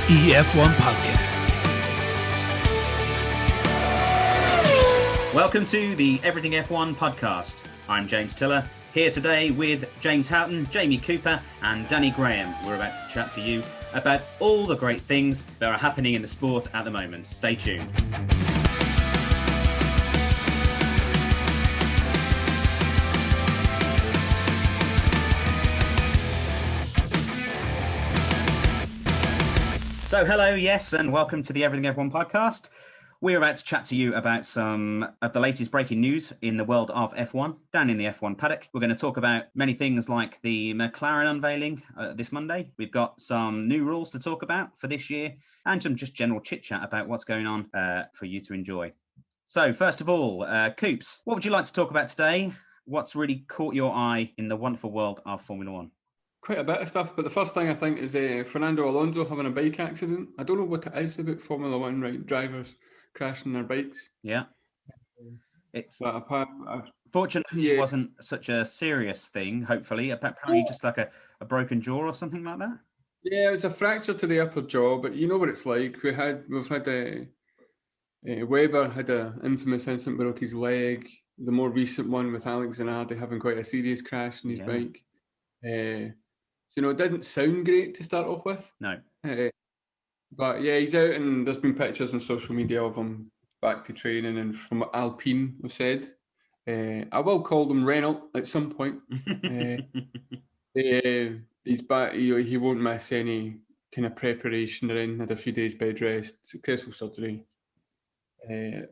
EF1 Podcast. Welcome to the Everything F1 Podcast. I'm James Tiller, here today with James Houghton, Jamie Cooper and Danny Graham. We're about to chat to you about all the great things that are happening in the sport at the moment. Stay tuned. So hello, yes, and welcome to the Everything F1 Podcast. We're about to chat to you about some of the latest breaking news in the world of F1, down in the F1 paddock. We're going to talk about many things like the McLaren unveiling this Monday. We've got some new rules to talk about for this year and some just general chit-chat about what's going on for you to enjoy. So first of all, Coops, what would you like to talk about today? What's really caught your eye in the wonderful world of Formula One? Quite a bit of stuff, but the first thing I think is Fernando Alonso having a bike accident. I don't know what it is about Formula One, right? Drivers crashing their bikes. Yeah. Fortunately, it wasn't such a serious thing, hopefully. Apparently just like a broken jaw or something like that. Yeah, it was a fracture to the upper jaw, but you know what it's like. We've had Weber had an infamous incident, broke his leg. The more recent one with 𝐃𝐫𝐢𝐯𝐶 having quite a serious crash in his bike. It didn't sound great to start off with. No. But yeah, he's out, and there's been pictures on social media of him back to training, and from Alpine have said. I will call them Renault at some point. He's back. He won't miss any kind of preparation. Had a few days bed rest, successful surgery.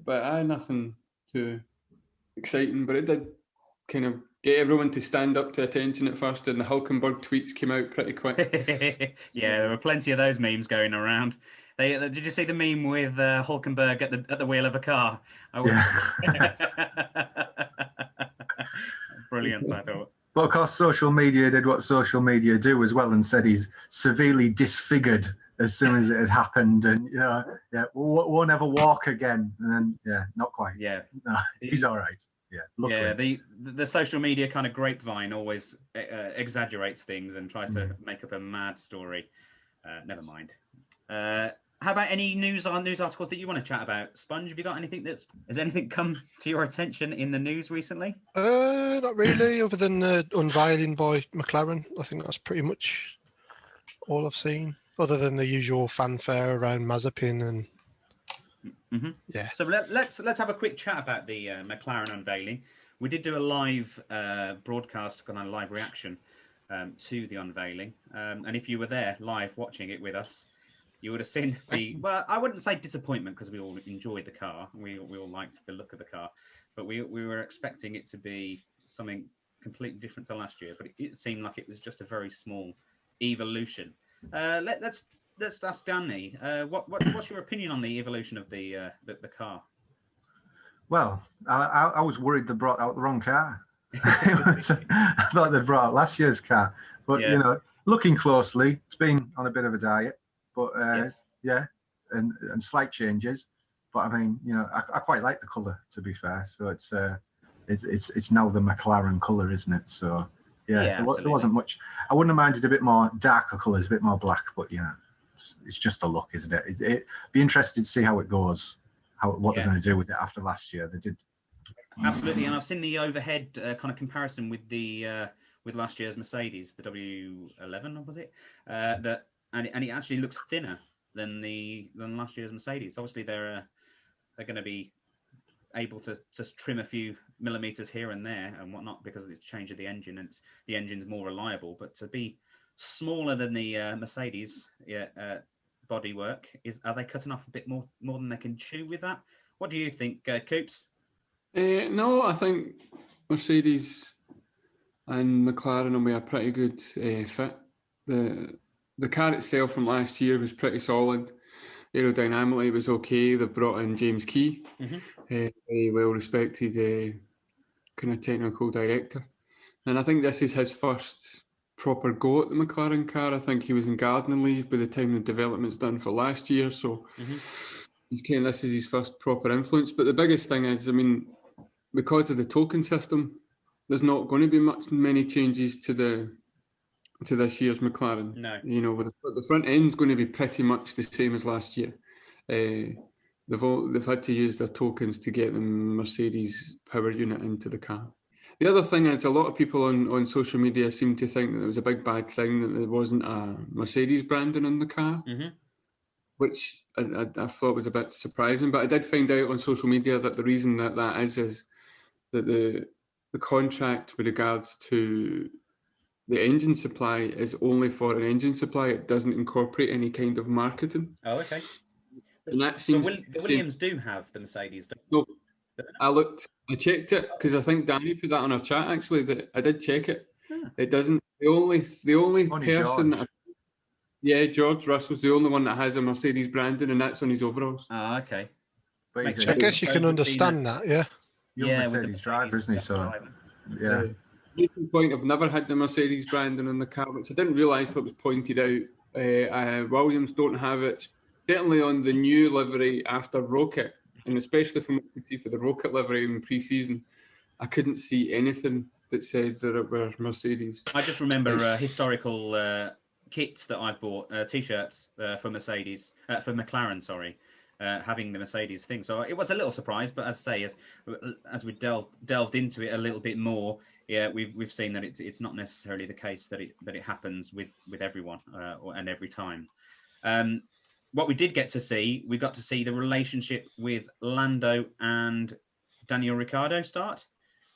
But nothing too exciting. But it did kind of get everyone to stand up to attention at first, and the Hülkenberg tweets came out pretty quick. Yeah, there were plenty of those memes going around. Did you see the meme with Hülkenberg at the wheel of a car? Brilliant, I thought. But of course, social media did what social media do as well, and said he's severely disfigured as soon as it had happened, and won't ever walk again. And then, not quite. Yeah, no, he's all right. Yeah, luckily. The social media kind of grapevine always exaggerates things and tries to make up a mad story. Never mind. How about any news articles that you want to chat about? Sponge, have you got anything has anything come to your attention in the news recently? Not really, other than the unveiling by McLaren. I think that's pretty much all I've seen, other than the usual fanfare around Mazepin and. Mm-hmm. Yeah. So let's have a quick chat about the McLaren unveiling. We did do a live broadcast, kind of live reaction to the unveiling, and if you were there live watching it with us, you would have seen I wouldn't say disappointment, because we all enjoyed the car. We all liked the look of the car, but we were expecting it to be something completely different to last year. But it seemed like it was just a very small evolution. Let's ask Danny. What's your opinion on the evolution of the car? Well, I was worried they brought out the wrong car. I thought they brought out last year's car, but looking closely, it's been on a bit of a diet. But and slight changes. But I mean, I quite like the colour, to be fair. So it's now the McLaren colour, isn't it? So there wasn't much. I wouldn't have minded a bit more darker colours, a bit more black. But it's just a look, isn't it? It'd be interesting to see how it goes, what they're going to do with it after last year. They did. Absolutely, and I've seen the overhead kind of comparison with with last year's Mercedes, the W11, was it? And it actually looks thinner than last year's Mercedes. Obviously, they're going to be able to trim a few millimeters here and there and whatnot because of the change of the engine, and the engine's more reliable. But to be smaller than the Mercedes bodywork, are they cutting off a bit more than they can chew with that? What do you think, Coops? No, I think Mercedes and McLaren will be a pretty good fit. The car itself from last year was pretty solid. Aerodynamically, it was okay. They've brought in James 𝐃𝐫𝐢𝐯𝐶, very well-respected kind of technical director. And I think this is his first proper go at the McLaren car. I think he was in gardening leave by the time the development's done for last year. So this is his first proper influence. But the biggest thing is, I mean, because of the token system, there's not going to be many changes to the to this year's McLaren. No. You know, with the front end's going to be pretty much the same as last year. They've had to use their tokens to get the Mercedes power unit into the car. The other thing is a lot of people on social media seem to think that it was a big bad thing that there wasn't a Mercedes branding on the car, which I thought was a bit surprising. But I did find out on social media that the reason that is that the contract with regards to the engine supply is only for an engine supply. It doesn't incorporate any kind of marketing. Oh, okay. And that seems the Williams do have the Mercedes. No, I checked it because I think Danny put that on our chat. Actually, that I did check it. It doesn't. The only person. George Russell's the only one that has a Mercedes branding, and that's on his overalls. Ah, okay. I guess you can understand that, yeah. You're Mercedes driver, isn't he? So, yeah. Case in point, I've never had the Mercedes branding on the car, which I didn't realise that was pointed out. Williams don't have it. Certainly on the new livery after Rocket, and especially from what you can see for the Rocket livery in pre-season, I couldn't see anything that said that it were Mercedes. I just remember historical kits that I've bought, T-shirts for McLaren, sorry, having the Mercedes thing. So it was a little surprise, but as I say, as we delved into it a little bit more, yeah, we've seen that it's not necessarily the case that it happens with everyone and every time. What we did get to see, we got to see the relationship with Lando and Daniel Ricciardo start.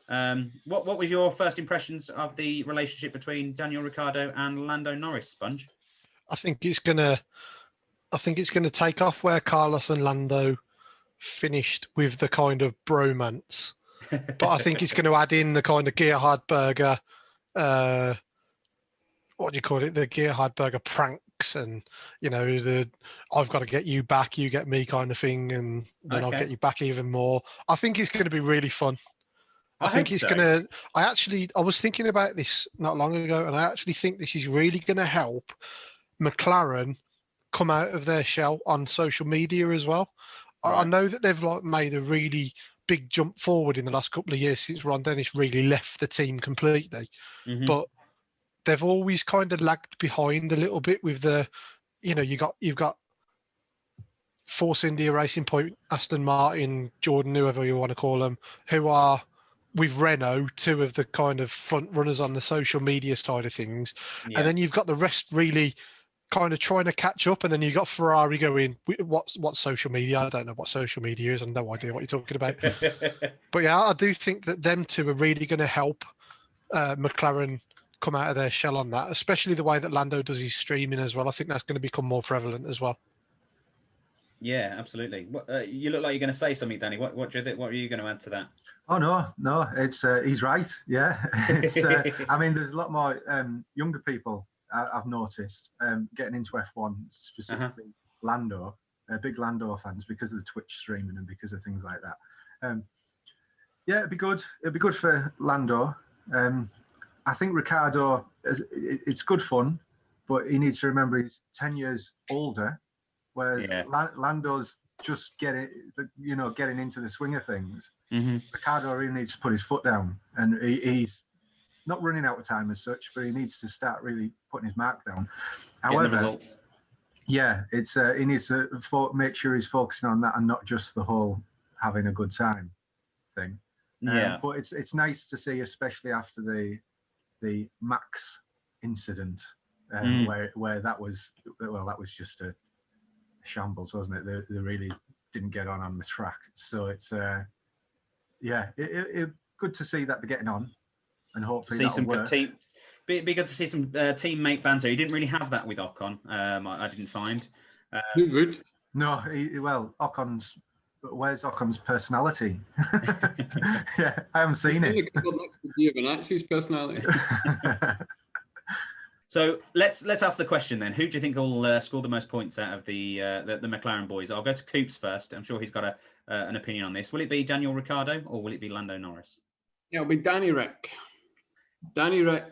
What was your first impressions of the relationship between Daniel Ricciardo and Lando Norris, Sponge? I think it's gonna take off where Carlos and Lando finished with the kind of bromance, but I think it's going to add in the kind of 𝐃𝐫𝐢𝐯𝐵urger, what do you call it? The 𝐃𝐫𝐢𝐯𝐵urger pranks, and you know, the I've got to get you back, you get me kind of thing, and then I'll get you back even more. I think it's going to be really fun. I think it's going to. I was thinking about this not long ago, and I actually think this is really going to help McLaren come out of their shell on social media as well. Right. I know that they've made a really big jump forward in the last couple of years since Ron Dennis really left the team completely, but they've always kind of lagged behind a little bit with the, you know, you've got Force India, Racing Point, Aston Martin, Jordan, whoever you want to call them, who are with Renault, two of the kind of front runners on the social media side of things. Yeah. And then you've got the rest really kind of trying to catch up, and then you've got Ferrari going, what's social media? I don't know what social media is. I have no idea what you're talking about. But yeah, I do think that them two are really going to help McLaren come out of their shell on that, especially the way that Lando does his streaming as well. I think that's going to become more prevalent as well. Yeah, absolutely. You look like you're going to say something, Danny. What do you think? What are you going to add to that? Oh no, it's he's right. Yeah, it's. I mean, there's a lot more younger people I've noticed getting into F1, specifically Lando, big Lando fans because of the Twitch streaming and because of things like that. Yeah, it'd be good. It'd be good for Lando. I think Ricciardo, it's good fun, but he needs to remember he's 10 years older, whereas Lando's just getting into the swing of things. Ricciardo really needs to put his foot down, and he's not running out of time as such, but he needs to start really putting his mark down. However, it's he needs to make sure he's focusing on that and not just the whole having a good time thing. But it's nice to see, especially after the Max incident, where that was just a shambles, wasn't it? They really didn't get on the track. So it's it good to see that they're getting on, and hopefully see some work. Good team. Be good to see some teammate banter. He didn't really have that with Ocon. I didn't find. Good. No, Ocon's. Where's Ocon's personality? Yeah, I haven't seen it. Giovinazzi's personality. So let's ask the question then. Who do you think will score the most points out of the McLaren boys? I'll go to Coops first. I'm sure he's got an opinion on this. Will it be Daniel Ricciardo or will it be Lando Norris? It'll be Danny Ric. Danny Ric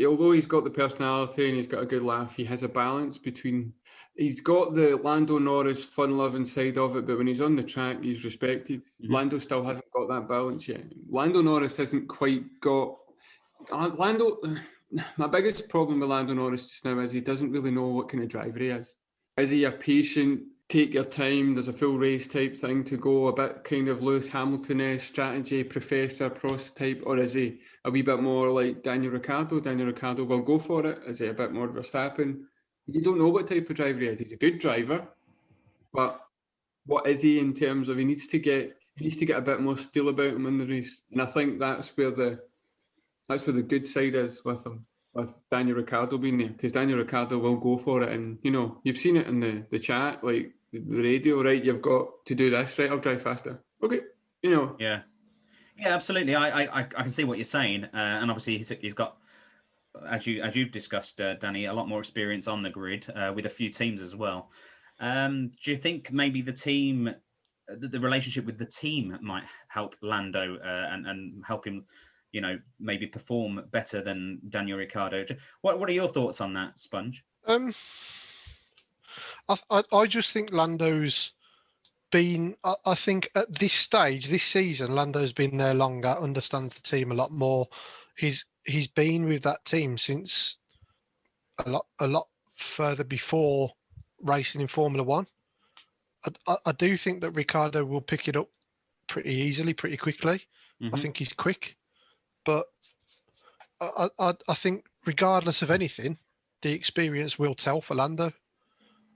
although he's got the personality and he's got a good laugh, he has a balance between. He's got the Lando Norris fun-loving side of it, but when he's on the track, he's respected. Lando still hasn't got that balance yet. Lando Norris hasn't quite got. my biggest problem with Lando Norris just now is he doesn't really know what kind of driver he is. Is he a patient, take your time, there's a full race type thing to go, a bit kind of Lewis Hamilton-esque strategy, Professor Prost type, or is he a wee bit more like Daniel Ricciardo? Daniel Ricciardo will go for it. Is he a bit more Verstappen? You don't know what type of driver he is. He's a good driver, but what is he in terms of he needs to get a bit more steel about him in the race, and I think that's where the good side is with him, with Daniel Ricciardo being there, because Daniel Ricciardo will go for it, and you've seen it in the chat, like the radio, right? You've got to do this, right? I'll drive faster. Okay, Yeah, absolutely. I can see what you're saying, and obviously he's got, as you've discussed, Danny, a lot more experience on the grid with a few teams as well. Do you think maybe the team, the relationship with the team might help Lando and help him, maybe perform better than Daniel Ricciardo? What are your thoughts on that, Sponge? I just think Lando's been, I think at this stage, this season, Lando's been there longer, understands the team a lot more. He's been with that team since a lot further before racing in Formula One. I do think that Ricciardo will pick it up pretty easily, pretty quickly. Mm-hmm. I think he's quick, but I think regardless of anything, the experience will tell for Lando.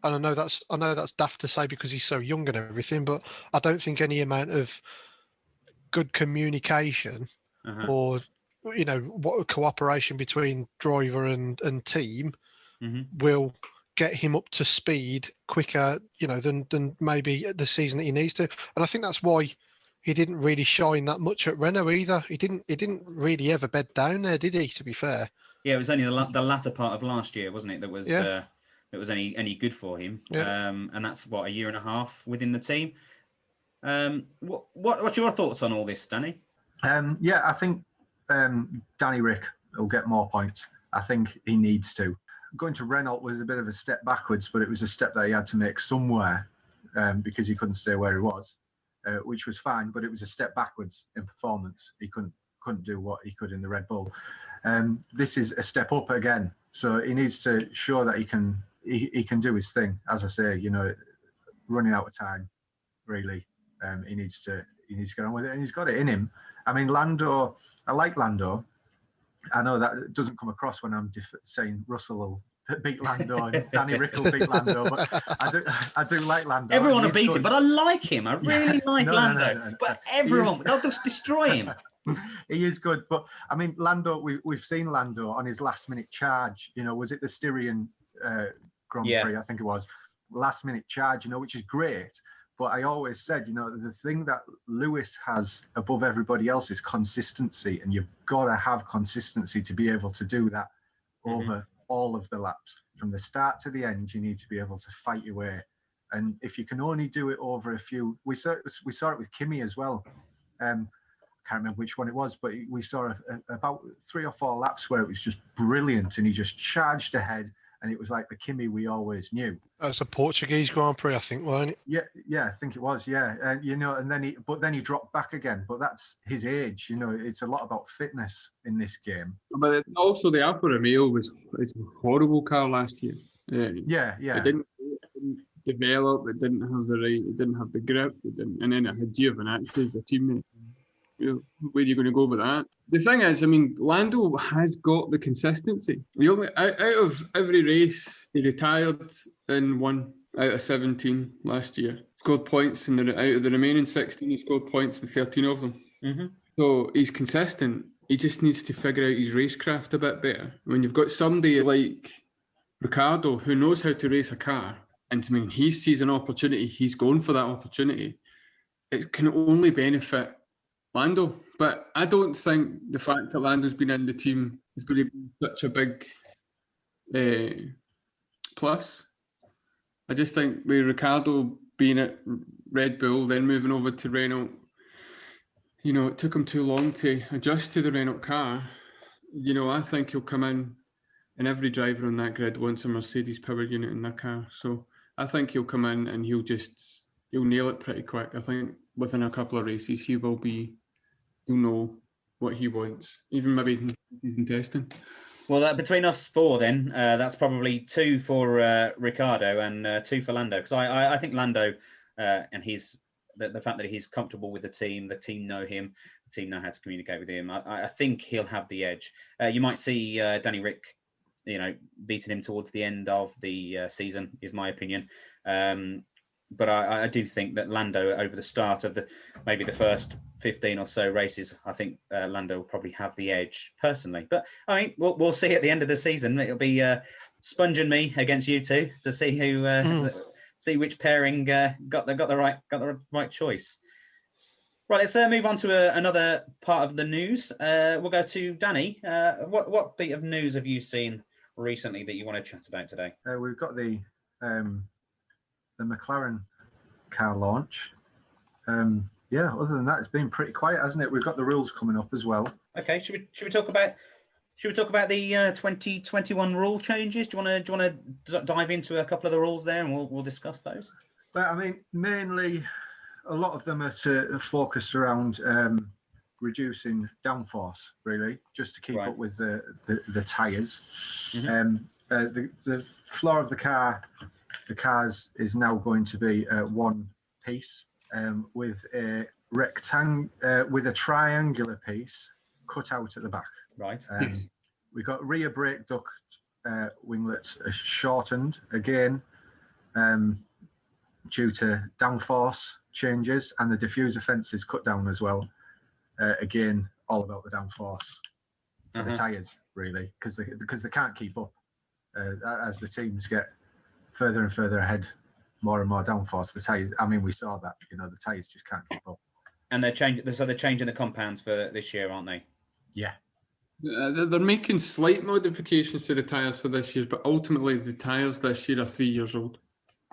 And I know that's daft to say because he's so young and everything, but I don't think any amount of good communication or what cooperation between driver and team will get him up to speed quicker, than maybe the season that he needs to. And I think that's why he didn't really shine that much at Renault either. He didn't really ever bed down there, did he? To be fair. Yeah, it was only the latter part of last year, wasn't it? That was that was any good for him. Yeah. And that's what, a year and a half within the team. What's your thoughts on all this, Danny? I think Danny Rick will get more points. I think he needs to. Going to Renault was a bit of a step backwards, but it was a step that he had to make somewhere because he couldn't stay where he was, which was fine. But it was a step backwards in performance. He couldn't do what he could in the Red Bull. This is a step up again. So he needs to show that he can do his thing. As I say, running out of time, really. He needs to get on with it, and he's got it in him. I mean, Lando. I like Lando. I know that doesn't come across when I'm saying Russell will beat Lando and Danny Rick will beat Lando, but I do like Lando. Everyone will beat him, but I like him. I really like Lando. No. But everyone, they'll just destroy him. He is good, but I mean, Lando. We've seen Lando on his last-minute charge. Was it the Styrian Grand Prix? I think it was last-minute charge. Which is great. But I always said, the thing that Lewis has above everybody else is consistency, and you've got to have consistency to be able to do that over all of the laps. From the start to the end, you need to be able to fight your way. And if you can only do it over a few, we saw it with Kimi as well. I can't remember which one it was, but we saw about 3 or 4 laps where it was just brilliant, and he just charged ahead. And it was like the Kimi we always knew. That's a Portuguese Grand Prix, I think, wasn't it? Yeah, I think it was. Yeah, and and then he dropped back again. But that's his age. It's a lot about fitness in this game. But also the Alfa Romeo it's a horrible car last year. Yeah. It didn't develop. It didn't have it didn't have the grip. And then it had Giovinazzi as a teammate. Where are you going to go with that? The thing is, I mean, Lando has got the consistency. Out of every race, he retired in 1 out of 17 last year. Scored points out of the remaining 16, he scored points in 13 of them. Mm-hmm. So he's consistent. He just needs to figure out his racecraft a bit better. When you've got somebody like Ricciardo who knows how to race a car, and I mean, he sees an opportunity, he's going for that opportunity. It can only benefit Lando, but I don't think the fact that Lando's been in the team is going to be such a big plus. I just think with Ricciardo being at Red Bull, then moving over to Renault, it took him too long to adjust to the Renault car. I think he'll come in, and every driver on that grid wants a Mercedes power unit in their car. So I think he'll come in and he'll nail it pretty quick. I think within a couple of races, he'll know what he wants, even maybe in testing. Well, between us four, then that's probably 2 for Ricardo and 2 for Lando. Because I think Lando and the fact that he's comfortable with the team know him, the team know how to communicate with him. I think he'll have the edge. You might see Danny Rick, beating him towards the end of the season, is my opinion. But I do think that Lando, over the start of maybe the first 15 or so races, I think Lando will probably have the edge personally. But I mean, we'll see at the end of the season. It'll be Spunge and me against you two to see who see which pairing got the right choice. Right, let's move on to another part of the news. We'll go to Danny. What bit of news have you seen recently that you want to chat about today? We've got the McLaren car launch. Other than that, it's been pretty quiet, hasn't it? We've got the rules coming up as well. Okay, should we talk about the 2021 rule changes? Do you want to dive into a couple of the rules there, and we'll discuss those? But I mean, mainly a lot of them are focused around reducing downforce, really, just to keep up with the tyres. Mm-hmm. The floor of the cars is now going to be one piece with a triangular piece cut out at the back. Right. We've got rear brake duct winglets are shortened again due to downforce changes, and the diffuser fence is cut down as well. Again, all about the downforce for the tyres, really, because they can't keep up as the teams get further and further ahead, more and more downforce. The tyres, I mean, we saw that, the tyres just can't keep up. And they're changing the compounds for this year, aren't they? Yeah. They're making slight modifications to the tyres for this year, but ultimately the tyres this year are 3 years old.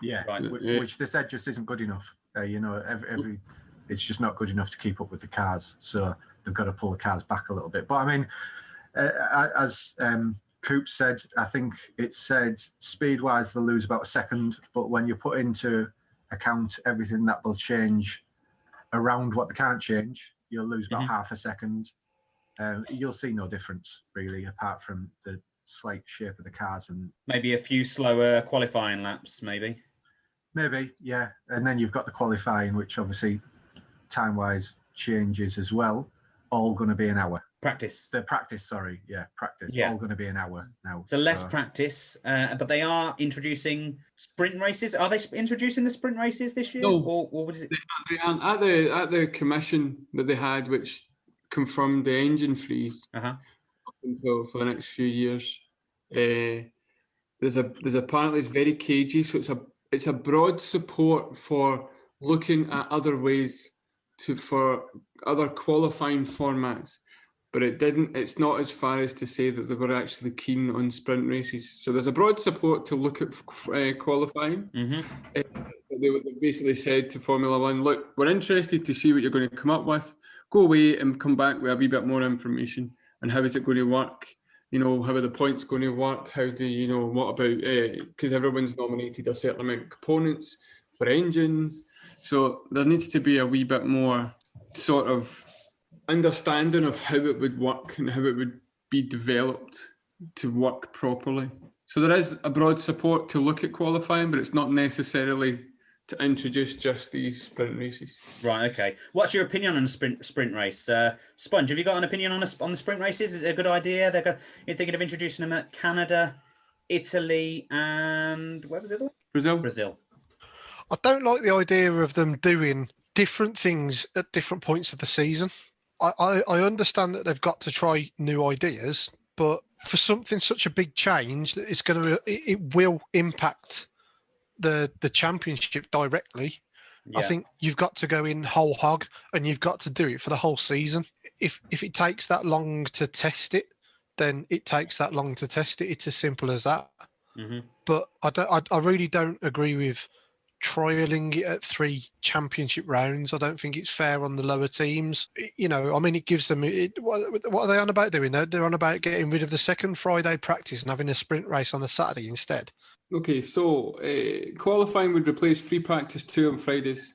Yeah, right. Which they said just isn't good enough. It's just not good enough to keep up with the cars, so they've got to pull the cars back a little bit. But I mean, as Coops said, I think it said speed-wise they'll lose about a second, but when you put into account everything that they'll change around what they can't change, you'll lose about half a second. You'll see no difference, really, apart from the slight shape of the cars. And maybe a few slower qualifying laps, maybe. Maybe, yeah. And then you've got the qualifying, which obviously time-wise changes as well. All going to be an hour. Practice. Practice. Yeah. All going to be an hour now. So less practice, but they are introducing sprint races. Are they introducing the sprint races this year? No, or what is it? They aren't. At the commission that they had, which confirmed the engine freeze up until for the next few years. There's apparently it's very cagey, so it's a broad support for looking at other ways for other qualifying formats, but it's not as far as to say that they were actually keen on sprint races. So there's a broad support to look at qualifying. They basically said to Formula One, look, we're interested to see what you're going to come up with. Go away and come back with a wee bit more information. And how is it going to work? How are the points going to work? How do what about, because everyone's nominated a certain amount of components for engines. So there needs to be a wee bit more sort of understanding of how it would work and how it would be developed to work properly. So there is a broad support to look at qualifying, but it's not necessarily to introduce just these sprint races. Right, okay. What's your opinion on a sprint race? Sponge, have you got an opinion on the sprint races? Is it a good idea? You're thinking of introducing them at Canada, Italy, and where was the other one? Brazil. I don't like the idea of them doing different things at different points of the season. I understand that they've got to try new ideas, but for something such a big change that it will impact the championship directly. Yeah. I think you've got to go in whole hog and you've got to do it for the whole season. If it takes that long to test it, then it takes that long to test it. It's as simple as that. But I really don't agree with trialing it at 3 championship rounds. I don't think it's fair on the lower teams. It gives them what are they on about doing? They're on about getting rid of the second Friday practice and having a sprint race on the Saturday instead. Okay, so qualifying would replace free practice 2 on Fridays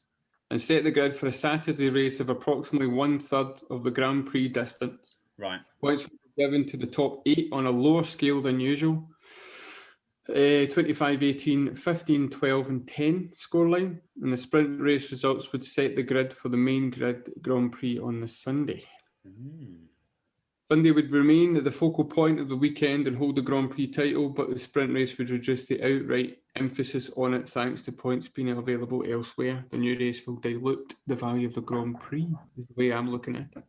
and set the grid for a Saturday race of approximately 1/3 of the Grand Prix distance. Right. Which would given to the top 8 on a lower scale than usual. 25-18, 15-12 and 10 scoreline. And the sprint race results would set the grid for the main grid Grand Prix on the Sunday. Sunday would remain the focal point of the weekend and hold the Grand Prix title, but the sprint race would reduce the outright emphasis on it thanks to points being available elsewhere. The new race will dilute the value of the Grand Prix, is the way I'm looking at it.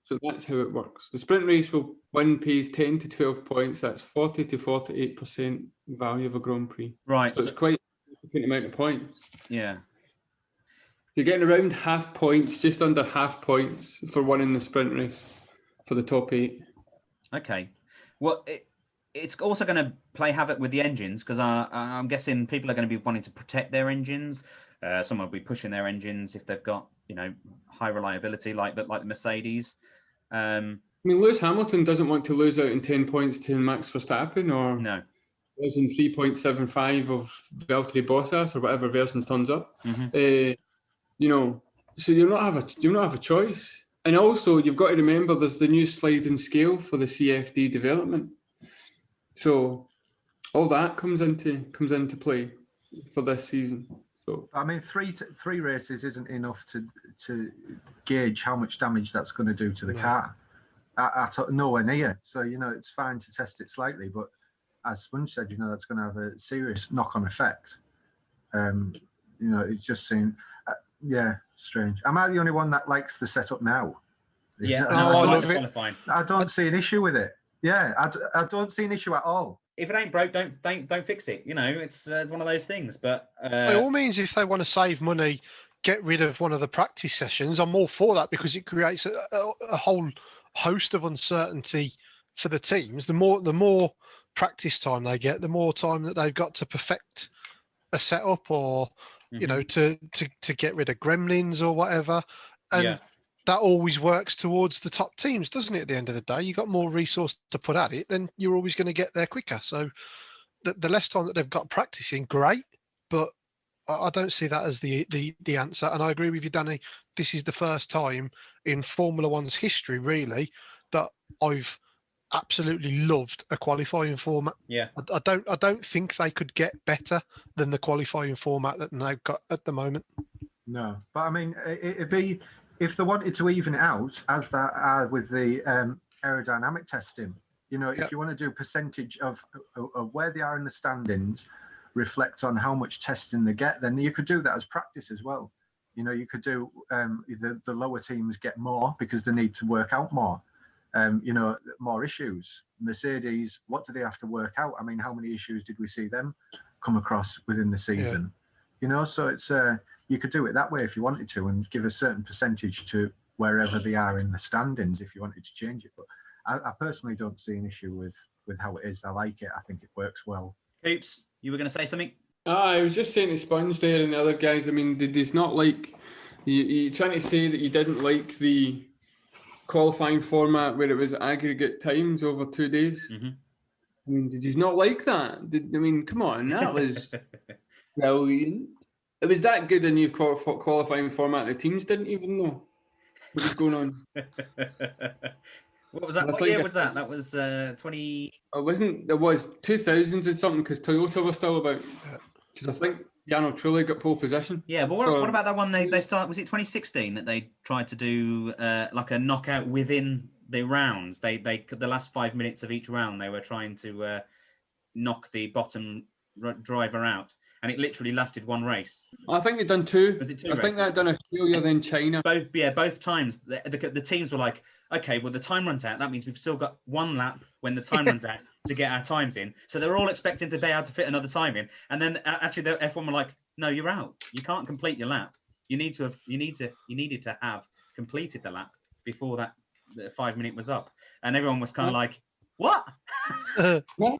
So that's how it works. The sprint race will win pays 10 to 12 points. That's 40 to 48% value of a Grand Prix. Right. So it's quite a significant amount of points. Yeah. You're getting around half points, just under half points for winning the sprint race for the top 8. Okay. Well, it's also going to play havoc with the engines because I'm guessing people are going to be wanting to protect their engines. Some will be pushing their engines if they've got, high reliability like the Mercedes. I mean, Lewis Hamilton doesn't want to lose out in 10 points to Max Verstappen or losing 3.75 of Valtteri Bottas or whatever version turns up. So you'll not have a choice. And also, you've got to remember there's the new sliding scale for the CFD development. So all that comes into play for this season. So I mean, three races isn't enough to gauge how much damage that's going to do to the car. Nowhere near. So it's fine to test it slightly, but as Spunge said, that's going to have a serious knock-on effect. It just seemed, strange. Am I the only one that likes the setup now? Yeah, I love it. I don't see an issue with it. Yeah, I don't see an issue at all. If it ain't broke, don't fix it. It's one of those things. But by all means, if they want to save money, get rid of one of the practice sessions. I'm all for that because it creates a whole host of uncertainty for the teams. The more practice time they get, the more time that they've got to perfect a setup or to get rid of gremlins or whatever. And that always works towards the top teams, doesn't it? At the end of the day, you got more resource to put at it, then you're always going to get there quicker. So the less time that they've got practicing, great, but I don't see that as the answer. And I agree with you, Danny. This is the first time in Formula One's history, really, that I've absolutely loved a qualifying format. Yeah, I don't think they could get better than the qualifying format that they've got at the moment. No, but I mean, it'd be if they wanted to even it out, as that are with the aerodynamic testing. If you want to do percentage of where they are in the standings, reflect on how much testing they get, then you could do that as practice as well. You could do the lower teams get more because they need to work out more. More issues. Mercedes, what do they have to work out? I mean, how many issues did we see them come across within the season? So it's you could do it that way if you wanted to, and give a certain percentage to wherever they are in the standings if you wanted to change it. But I personally don't see an issue with how it is. I like it. I think it works well. Coops, you were going to say something? I was just saying to Spunge there and the other guys. I mean, did this not like you trying to say that you didn't like the qualifying format where it was aggregate times over 2 days? I mean, did you not like that? Come on, that was brilliant. It was that good a new qualifying format. The teams didn't even know what was going on. What was that? What year was that? That was 20. It was 2000s and something because Toyota was still about. Because I think Jarno Trulli got pole position. Yeah, but what about that one? They started. Was it 2016 that they tried to do like a knockout within the rounds? They the last 5 minutes of each round they were trying to knock the bottom driver out, and it literally lasted one race. I think they'd done two. Was it two I races? think they'd done Australia, then China. Both times the teams were like, okay, well the time runs out. That means we've still got one lap when the time runs out to get our times in. So they're all expecting to be able to fit another time in, and then actually the F1 were like, no, you're out. You can't complete your lap. You needed to have completed the lap before that the 5 minute was up, and everyone was kind of like, what? What?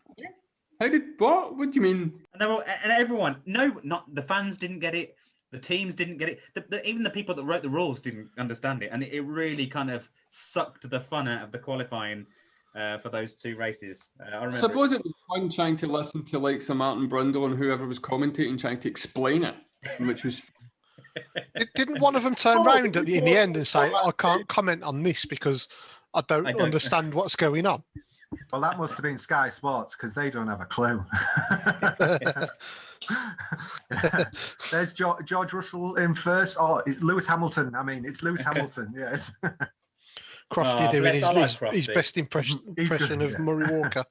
What? What do you mean? And everyone, no, not the fans didn't get it. The teams didn't get it. Even the people that wrote the rules didn't understand it, and it really kind of sucked the fun out of the qualifying for those two races. I suppose it was fun trying to listen to like Sir Martin Brundle and whoever was commentating, trying to explain it, which was. Didn't one of them turn round in the end and say, "I can't comment on this because I don't understand what's going on. Well, that must have been Sky Sports because they don't have a clue. There's George Russell in first. Oh, it's Lewis Hamilton. I mean, it's Lewis Hamilton. Yes. Crofty doing his Crofty. best impression of Murray Walker.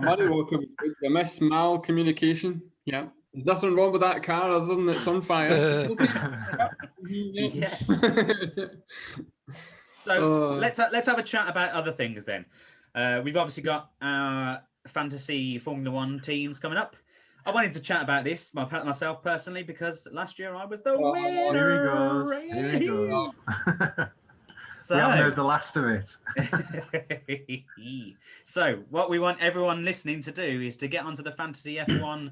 Murray Walker, the Miss Mal communication. Yeah. There's nothing wrong with that car other than it's on fire. Yeah. So let's have a chat about other things then. We've obviously got our fantasy Formula One teams coming up. I wanted to chat about this myself personally because last year I was the winner. Here he goes. So, we haven't heard the last of it. So what we want everyone listening to do is to get onto the Fantasy F1,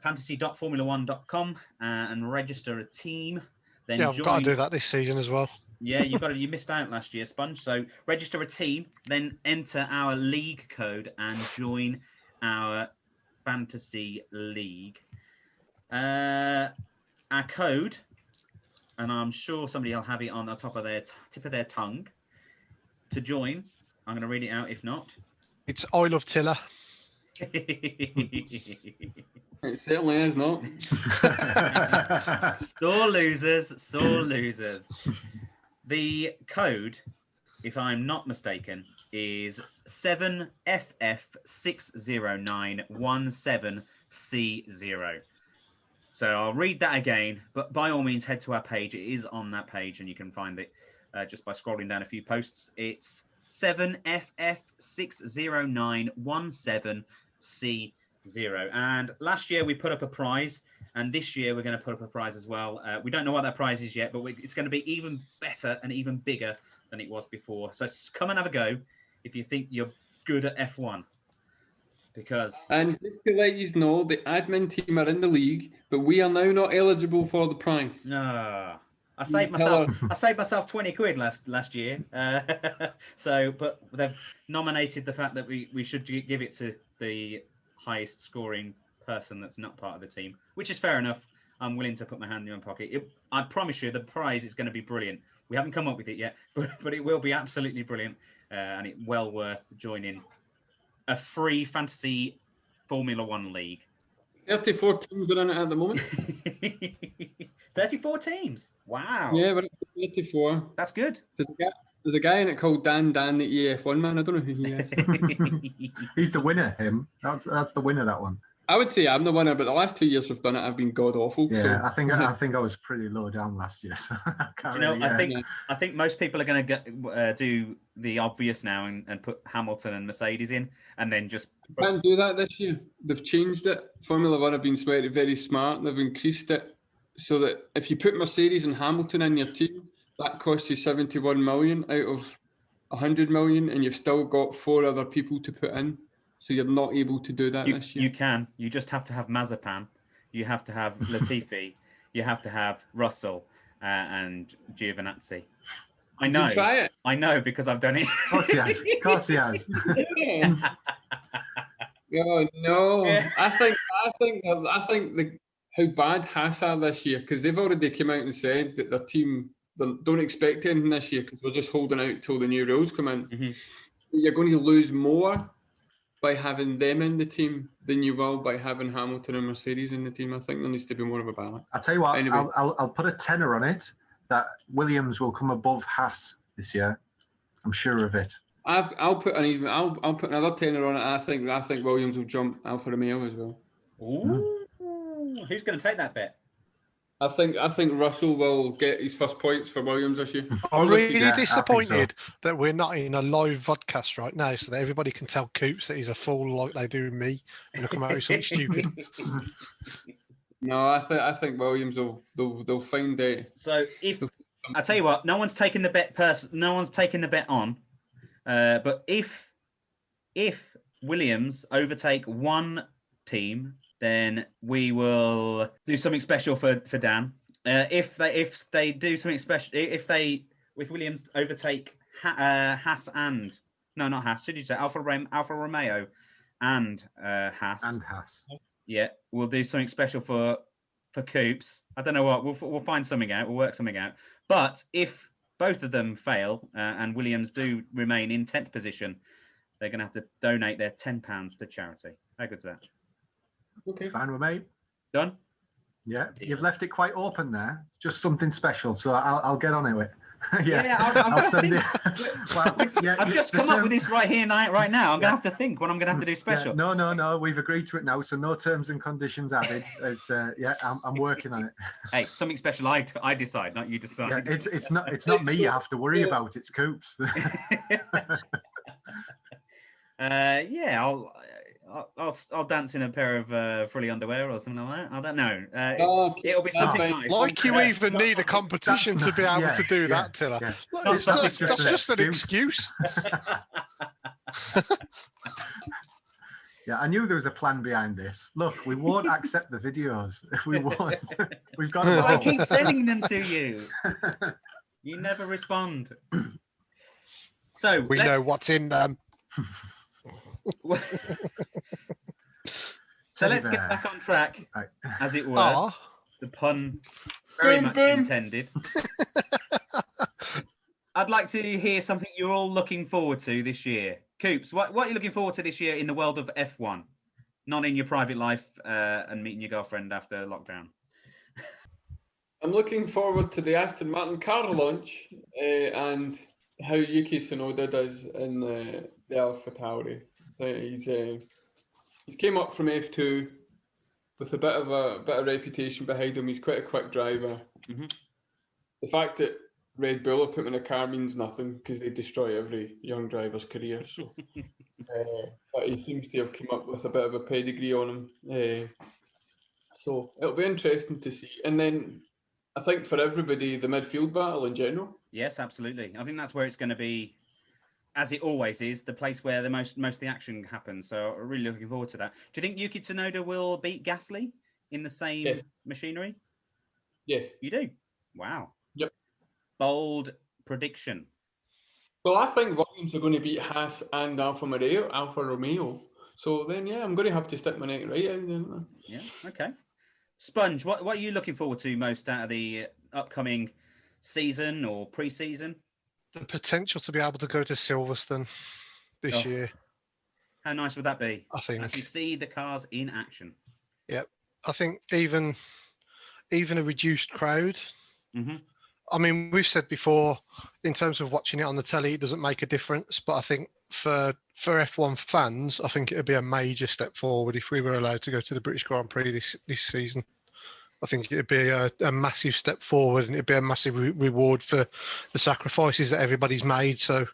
fantasy.formula1.com and register a team. Then I've got to do that this season as well. Yeah, you missed out last year, Sponge. So register a team, then enter our league code and join our fantasy league. Our code, and I'm sure somebody will have it on the top of their tip of their tongue to join. I'm going to read it out if not. It's I love Tiller. It certainly is not. Sore losers. The code, if I'm not mistaken, is 7FF60917C0. So I'll read that again, but by all means head to our page. It is on that page and you can find it just by scrolling down a few posts. It's 7FF60917C0. And last year we put up a prize, and this year we're going to put up a prize as well. We don't know what that prize is yet, but it's going to be even better and even bigger than it was before. So come and have a go if you think you're good at F1. And just to let you know, the admin team are in the league, but we are now not eligible for the prize. No. I saved myself 20 quid last year. But they've nominated the fact that we should give it to the highest scoring person that's not part of the team, which is fair enough. I'm willing to put my hand in my pocket. I promise you the prize is going to be brilliant. We haven't come up with it yet, but it will be absolutely brilliant, and it's well worth joining a free fantasy Formula One league. 34 teams are in it at the moment. 34 teams. Wow. Yeah, we're at 34. That's good. There's a guy in it called Dan the EF1 man. I don't know who he is. He's the winner, him. That's the winner, that one. I would say I'm the winner, but the last 2 years we've done it, I've been god awful. Yeah, so. I think I was pretty low down last year. So I think most people are going to do the obvious now and put Hamilton and Mercedes in, and then just. You can't do that this year. They've changed it. Formula One have been very, very smart. They've increased it so that if you put Mercedes and Hamilton in your team, that costs you 71 million out of 100 million, and you've still got 4 other people to put in. So you're not able to do that this year. You can. You just have to have Mazepin. You have to have Latifi. You have to have Russell and Giovinazzi. I know. Try it. I know because I've done it. Of course he has. Oh no! I think how bad Haas are this year, because they've already come out and said that their team don't expect anything this year because we're just holding out till the new rules come in. Mm-hmm. You're going to lose more by having them in the team than you will by having Hamilton and Mercedes in the team. I think there needs to be more of a balance. I'll tell you what, anyway. I'll put a tenner on it that Williams will come above Haas this year. I'm sure of it. I'll put another tenner on it. I think Williams will jump Alfa Romeo as well. Ooh. Who's going to take that bet? I think Russell will get his first points for Williams this year. I'm really disappointed that we're not in a live vodcast right now, so that everybody can tell Coops that he's a fool like they do me and come out with something stupid. No, I think Williams they'll find it. So I tell you what, no one's taking the bet on. But if Williams overtake one team, then we will do something special for Dan. If they do something special, if Williams overtake Haas and not Haas, who did you say? Alfa Romeo and Haas. And Haas. Yeah, we'll do something special for Coops. I don't know what. We'll find something out. We'll work something out. But if both of them fail and Williams do remain in 10th position, they're going to have to donate their £10 to charity. How good's that? Okay. Fine with me. Done? Yeah, you've left it quite open there. Just something special, so I'll get on it with. I'll send it. Well, I've just come up with this right now. I'm going to have to think what I'm going to have to do special. No. We've agreed to it now, so no terms and conditions added. It's I'm working on it. Hey, something special. I decide, not you decide. Yeah, it's not me you have to worry about. It's Coops. I'll dance in a pair of frilly underwear or something like that. I don't know. It'll be something nice. Like you even need a competition to be able to do that, Tiller. Yeah. That's just an excuse. Yeah, I knew there was a plan behind this. Look, we won't accept the videos. We won't. We've got. Well, I keep sending them to you. You never respond. So we know what's in them. So let's get back on track, as it were. The pun very much intended. I'd like to hear something you're all looking forward to this year. Coops, what are you looking forward to this year in the world of F1? Not in your private life and meeting your girlfriend after lockdown. I'm looking forward to the Aston Martin car launch and how Yuki Tsunoda does in the AlphaTauri. He's came up from F2 with a bit of reputation behind him. He's quite a quick driver. Mm-hmm. The fact that Red Bull have put him in a car means nothing because they destroy every young driver's career. So, but he seems to have come up with a bit of a pedigree on him. So it'll be interesting to see. And then I think for everybody, the midfield battle in general. Yes, absolutely. I think that's where it's going to be, as it always is, the place where the most of the action happens. So I'm really looking forward to that. Do you think Yuki Tsunoda will beat Gasly in the same machinery? Yes. You do? Wow. Yep. Bold prediction. Well, I think Williams are going to beat Haas and Alfa Romeo. So then, I'm going to have to stick my neck right out. Yeah, okay. Spunge, what are you looking forward to most out of the upcoming season or pre-season? The potential to be able to go to Silverstone this year. How nice would that be? I think. Actually see the cars in action. Yep. I think even a reduced crowd. Mm-hmm. I mean, we've said before, in terms of watching it on the telly, it doesn't make a difference. But I think for F1 fans, I think it would be a major step forward if we were allowed to go to the British Grand Prix this season. I think it would be a massive step forward, and it would be a massive reward for the sacrifices that everybody's made. So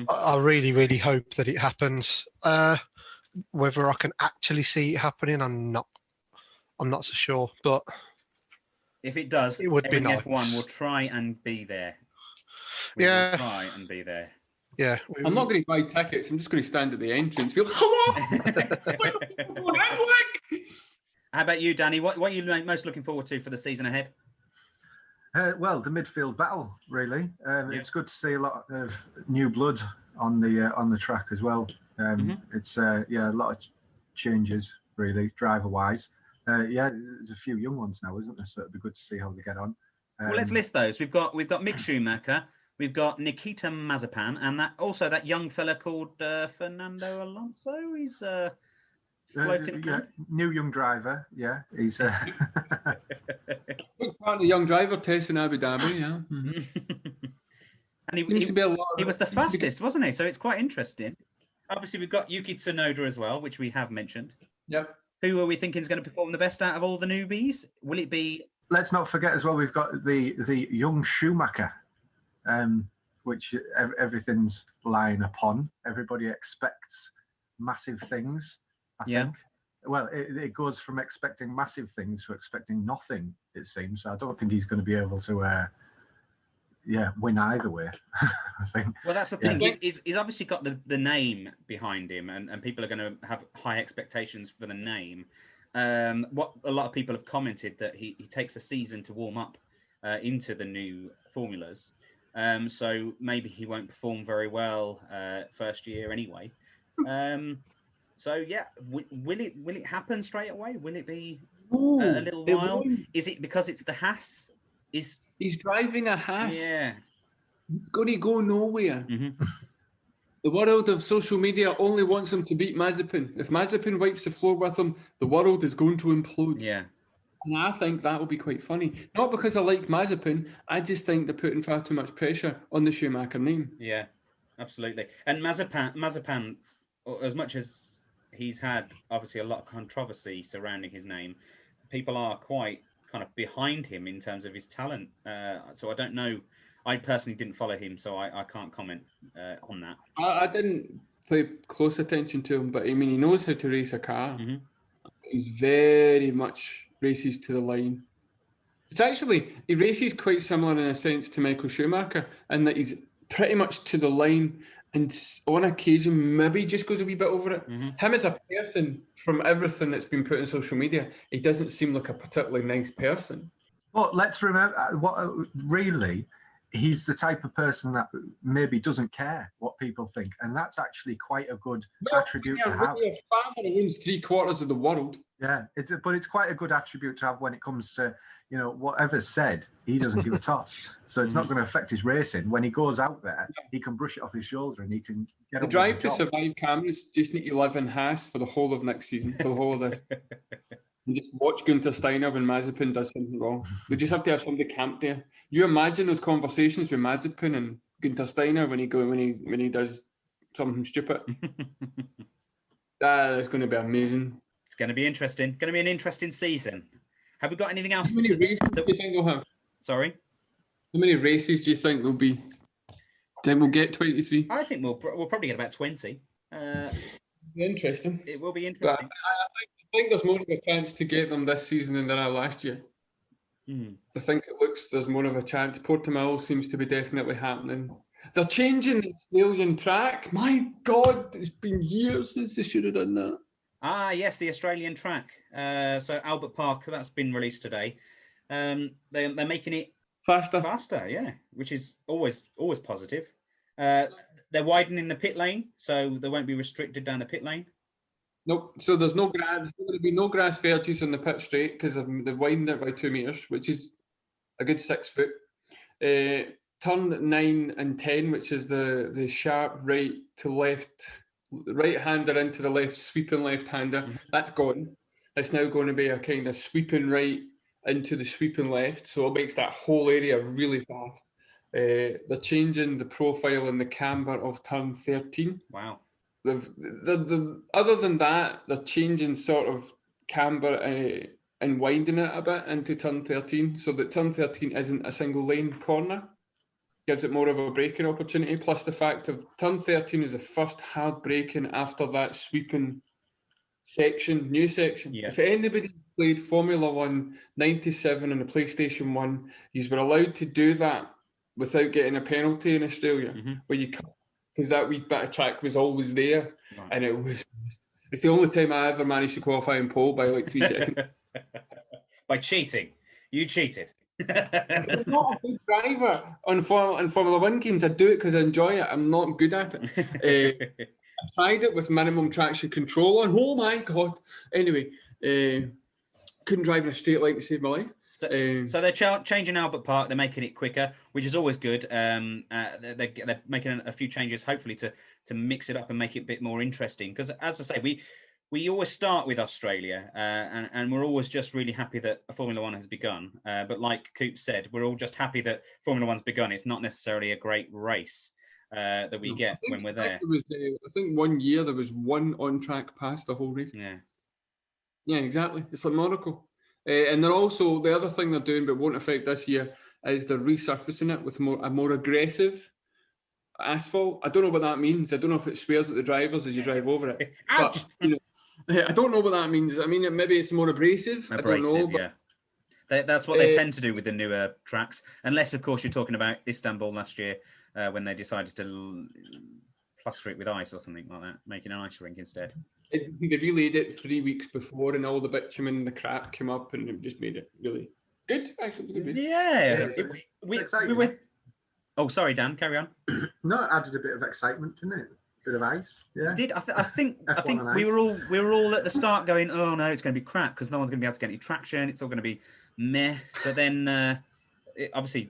I really, really hope that it happens. Whether I can actually see it happening, I'm not so sure. But if it does, it would be nice. F1 will try and be there. We will try and be there. Yeah. I'm not going to buy tickets. I'm just going to stand at the entrance. Be like, hello! How about you, Danny? What are you most looking forward to for the season ahead? Well, the midfield battle, really. It's good to see a lot of new blood on the track as well. It's a lot of changes, really, driver-wise. There's a few young ones now, isn't there? So it'd be good to see how they get on. Well, let's list those. We've got Mick Schumacher, we've got Nikita Mazepin, and that young fella called Fernando Alonso. He's floating. New young driver. Yeah, he's part of the young driver test in Abu Dhabi. Yeah, and he was the fastest, wasn't he? So it's quite interesting. Obviously, we've got Yuki Tsunoda as well, which we have mentioned. Yep. Who are we thinking is going to perform the best out of all the newbies? Will it be? Let's not forget as well. We've got the young Schumacher, which everything's lying upon. Everybody expects massive things. I think. Well, it goes from expecting massive things to expecting nothing. It seems. I don't think he's going to be able to. Win either way. I think. Well, that's the thing. He's obviously got the name behind him, and people are going to have high expectations for the name. What a lot of people have commented that he takes a season to warm up into the new formulas. So maybe he won't perform very well first year anyway. Will it happen straight away? Will it be a little while? Is it because it's the Haas? He's driving a Haas. Yeah. It's going to go nowhere. Mm-hmm. The world of social media only wants him to beat Mazepin. If Mazepin wipes the floor with him, the world is going to implode. Yeah. And I think that will be quite funny. Not because I like Mazepin, I just think they're putting far too much pressure on the Schumacher name. Yeah, absolutely. And Mazepin, as much as he's had obviously a lot of controversy surrounding his name, people are quite kind of behind him in terms of his talent. So I don't know. I personally didn't follow him, so I can't comment on that. I didn't pay close attention to him, but I mean, he knows how to race a car. Mm-hmm. He's very much races to the line. It's actually, he races quite similar in a sense to Michael Schumacher, in that he's pretty much to the line, and on occasion maybe just goes a wee bit over it. Mm-hmm. Him as a person, from everything that's been put on social media, he doesn't seem like a particularly nice person. But let's remember, really, he's the type of person that maybe doesn't care what people think, and that's actually quite a good attribute to have. Your father wins 3/4 of the world. Yeah, but it's quite a good attribute to have when it comes to, whatever's said, he doesn't give a toss. So it's not going to affect his racing. When he goes out there, he can brush it off his shoulder and he can get the drive to survive cameras just need to live in Haas for the whole of next season, for the whole of this. And just watch Gunther Steiner when Mazepin does something wrong. We just have to have somebody camped there. You imagine those conversations with Mazepin and Gunther Steiner when he does something stupid. That's going to be amazing. It's going to be interesting. Going to be an interesting season. Have we got anything else? How many races do you think they'll have? Sorry? How many races do you think there'll be? Then we'll get 23. I think we'll probably get about 20. Interesting. It will be interesting. But I think there's more of a chance to get them this season than there are last year. I think there's more of a chance. Portimao seems to be definitely happening. They're changing the Australian track. My God, it's been years since they should have done that. Ah, yes, the Australian track. So Albert Park, that's been released today. They're making it faster, yeah, which is always positive. They're widening the pit lane, so they won't be restricted down the pit lane. Nope. So there's no grass. There's going to be no grass verges on the pit straight because they've widened it by 2 meters, which is a good 6 foot. Turn 9 and 10, which is the sharp right to left, right-hander into the left, sweeping left-hander. That's gone. It's now going to be a kind of sweeping right into the sweeping left, so it makes that whole area really fast. They're changing the profile and the camber of turn 13. Wow. Other than that, they're changing sort of camber and winding it a bit into turn 13, so that turn 13 isn't a single lane corner. Gives it more of a braking opportunity, plus the fact of turn 13 is the first hard braking after that sweeping new section. Yeah. If anybody played Formula 1 97 on the PlayStation 1, you were allowed to do that without getting a penalty in Australia, where you cut, because that wee bit of track was always there, and it's the only time I ever managed to qualify in pole by like 3 seconds. By cheating. You cheated. I'm not a good driver in Formula 1 games. I do it because I enjoy it. I'm not good at it. I tried it with minimum traction control on. Oh my God. Anyway, couldn't drive in a straight line to save my life. So they're changing Albert Park. They're making it quicker, which is always good. They're making a few changes, hopefully to mix it up and make it a bit more interesting. Because as I say, we always start with Australia, and we're always just really happy that Formula 1 has begun. But like Coops said, we're all just happy that Formula 1's begun. It's not necessarily a great race that we get when we're there. I think 1 year there was one on-track pass the whole race. Yeah, exactly. It's like Monaco. And they're also, the other thing they're doing but won't affect this year is they're resurfacing it with a more aggressive asphalt. I don't know what that means. I don't know if it swears at the drivers as you drive over it. Ouch! But, I don't know what that means. I mean, maybe it's more abrasive. I don't know. But, that's what they tend to do with the newer tracks. Unless, of course, you're talking about Istanbul last year when they decided to plaster it with ice or something like that, making an ice rink instead. They relayed it 3 weeks before, and all the bitumen and the crap came up, and it just made it really good. Actually, it was a good race. Yeah. We were... Oh, sorry, Dan. Carry on. No, it added a bit of excitement, didn't it? Bit of ice. Yeah. Did I think we were all at the start going, oh no, it's going to be crap because no one's going to be able to get any traction. It's all going to be meh. But then, obviously,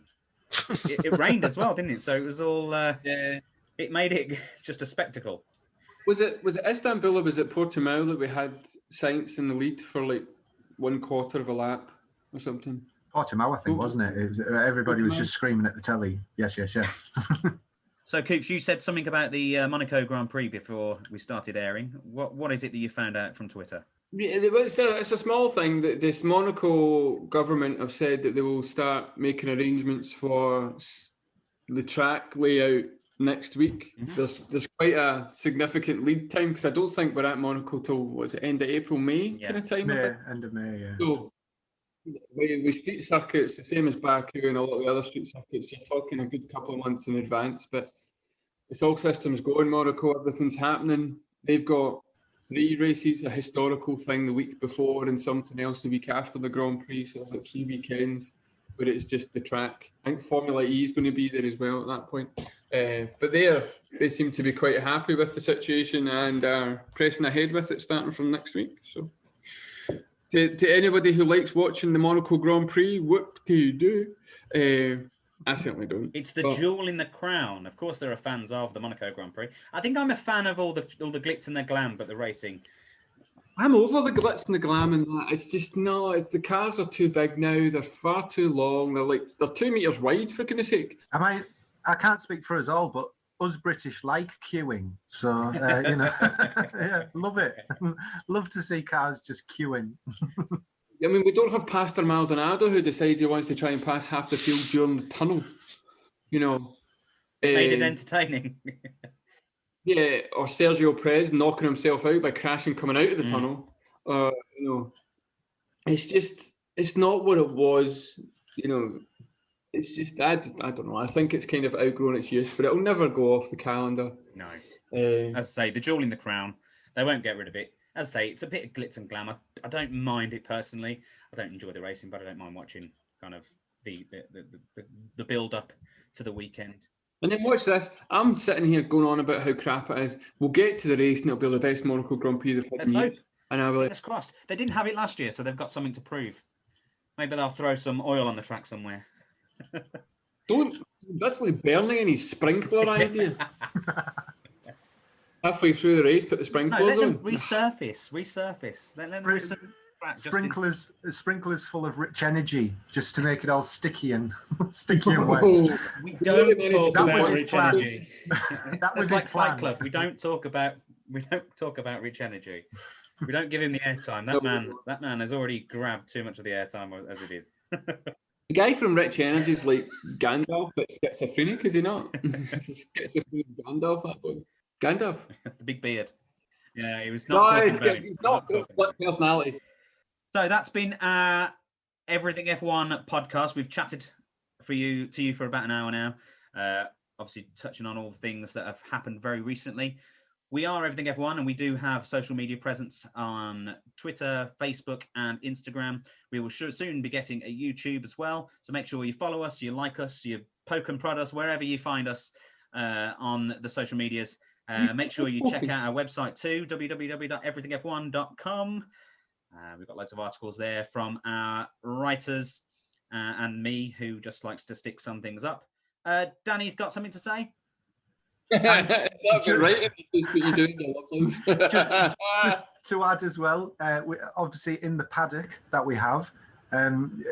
it rained as well, didn't it? So it was all. Yeah. It made it just a spectacle. Was it Istanbul or was it Portimao that we had Sainz in the lead for like 1/4 of a lap or something? Portimao, I think, wasn't it? Everybody was just screaming at the telly. Yes, yes, yes. So, Coops, you said something about the Monaco Grand Prix before we started airing. What is it that you found out from Twitter? It's a small thing that this Monaco government have said that they will start making arrangements for the track layout next week. Mm-hmm. There's quite a significant lead time because I don't think we're at Monaco till was it end of April, May kind of time. May, end of May, yeah. So with street circuits, the same as Baku and a lot of the other street circuits, you're talking a good couple of months in advance. But it's all systems go in Monaco. Everything's happening. They've got 3 races, a historical thing the week before and something else the week after the Grand Prix. So it's like 3 weekends where it's just the track. I think Formula E is going to be there as well at that point. But they seem to be quite happy with the situation and are pressing ahead with it starting from next week. So to anybody who likes watching the Monaco Grand Prix, what do you do? I certainly don't. It's the jewel in the crown. Of course, there are fans of the Monaco Grand Prix. I think I'm a fan of all the glitz and the glam, but the racing. I'm over the glitz and the glam and that. It's just the cars are too big now. They're far too long. They're 2 meters wide, for goodness sake. I can't speak for us all, but us British like queuing. So yeah, love it. Love to see cars just queuing. I mean, we don't have Pastor Maldonado who decides he wants to try and pass half the field during the tunnel. Made it entertaining. Yeah, or Sergio Perez knocking himself out by crashing coming out of the tunnel. It's not what it was. It's just I don't know. I think it's kind of outgrown its use, but it'll never go off the calendar. No, as I say, the jewel in the crown. They won't get rid of it. As I say, it's a bit of glitz and glamour. I don't mind it personally. I don't enjoy the racing, but I don't mind watching kind of the build up to the weekend. And then watch this. I'm sitting here going on about how crap it is. We'll get to the race and it'll be the best Monaco Grand Prix they've had in years. And I'll be like, fingers crossed. They didn't have it last year, so they've got something to prove. Maybe they'll throw some oil on the track somewhere. That's like Bernie and his sprinkler idea. Halfway through the race, put the sprinklers let them on. Resurface. Let them sprinklers full of rich energy, just to make it all sticky and wet. We don't talk about rich energy. That was like his Fight plan. Club. We don't talk about rich energy. We don't give him the airtime. That man has already grabbed too much of the airtime as it is. The guy from Rich Energy is like Gandalf, but schizophrenic, is he not? Schizophrenic Gandalf, that boy. Gandalf. The big beard. Yeah, he was not not personality. So that's been our Everything F1 podcast. We've chatted to you for about an hour now. Obviously touching on all the things that have happened very recently. We are Everything F1 and we do have social media presence on Twitter, Facebook and Instagram. We will soon be getting a YouTube as well. So make sure you follow us, you like us, you poke and prod us, wherever you find us on the social medias. Make sure you check out our website too, www.everythingf1.com. We've got loads of articles there from our writers and me, who just likes to stick some things up. Danny's got something to say? Just to add as well, we, obviously in the paddock that we have,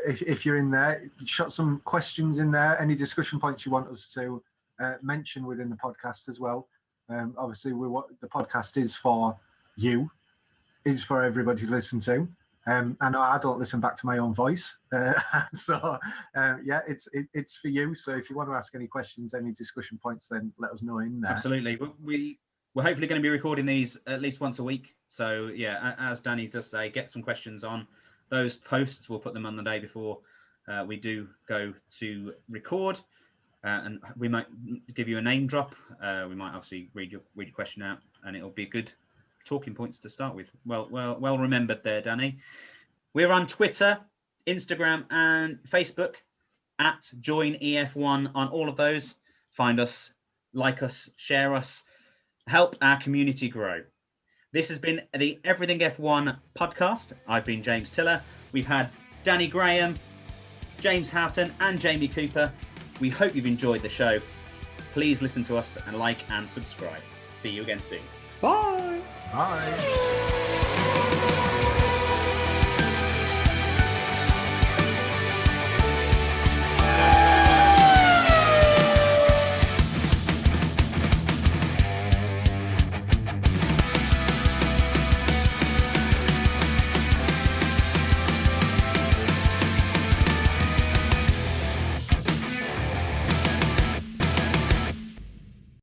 if you're in there, shot some questions in there, any discussion points you want us to mention within the podcast as well. Obviously the podcast is for you, is for everybody to listen to. I know I don't listen back to my own voice, so yeah, it's for you. So if you want to ask any questions, any discussion points, then let us know in there. Absolutely. We're hopefully going to be recording these at least once a week. So yeah, as Danny does say, get some questions on those posts. We'll put them on the day before we do go to record, and we might give you a name drop. We might obviously read your question out, and it'll be good talking points to start with. Well remembered there, Danny. We're on Twitter, Instagram and Facebook at JoinEF1 on all of those. Find us, like us, share us, help our community grow. This has been the Everything F1 podcast. I've been James Tiller. We've had Danny Graham, James Houghton and Jamie Cooper. We hope you've enjoyed the show. Please listen to us and like and subscribe. See you again soon. Bye. Bye.